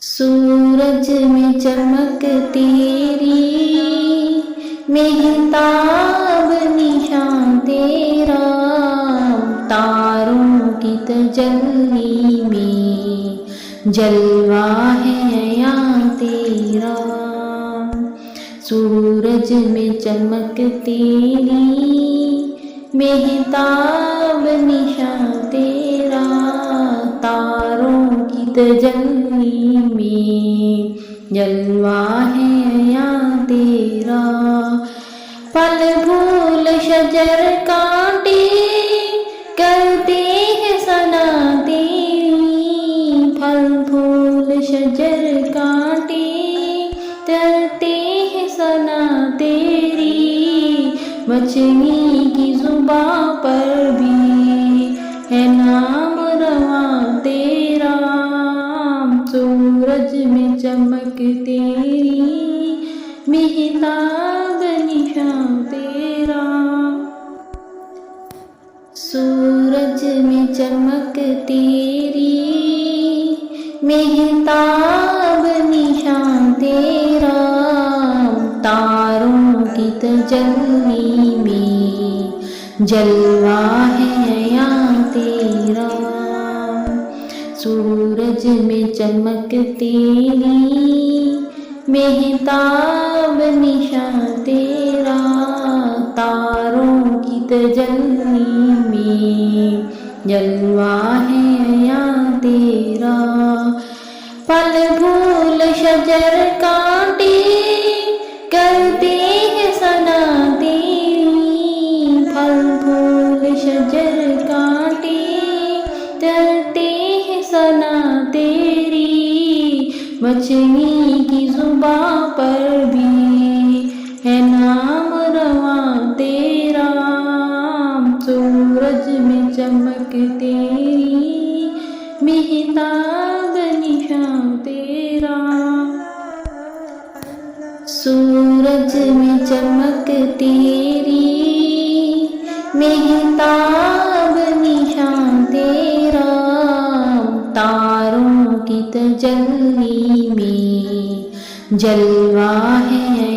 सूरज में चमक तेरी, मेहताब निशान तेरा, तारों की तजल्ली में जलवा है यहाँ तेरा। सूरज में चमक तेरी, मेहताब निशान तेरा, तारों की तजल्ली में जलवा है यहाँ तेरा। फल फूल शजर कांटे करते हैं सना तेरी, फल फूल शजर कांटे करते हैं सना तेरी। मछली की जुबां पर भी है नाम रवां तेरा। सूरज में चमक तेरी, मेहताब निशान तेरा। सूरज में चमक तेरी, मेहताब निशान तेरा, तारों की तजल्ली में जलवा है यहाँ तेरा। सूरज में चमक तेरी, मेहताब निशान तेरा, तारों की तजल्ली में जलवा है यहाँ तेरा। फल फूल शजर कांटे करते हैं सना तेरी, फल फूल शजर कांटे करते हैं सना तेरी। मछली की जुबां पर भी है नाम रवां तेरा। सूरज में चमक तेरी, मेहताब निशान तेरा। सूरज में चमक तेरी, मेहताब निशान तेरा, तारों की तजल्ली में जलवा है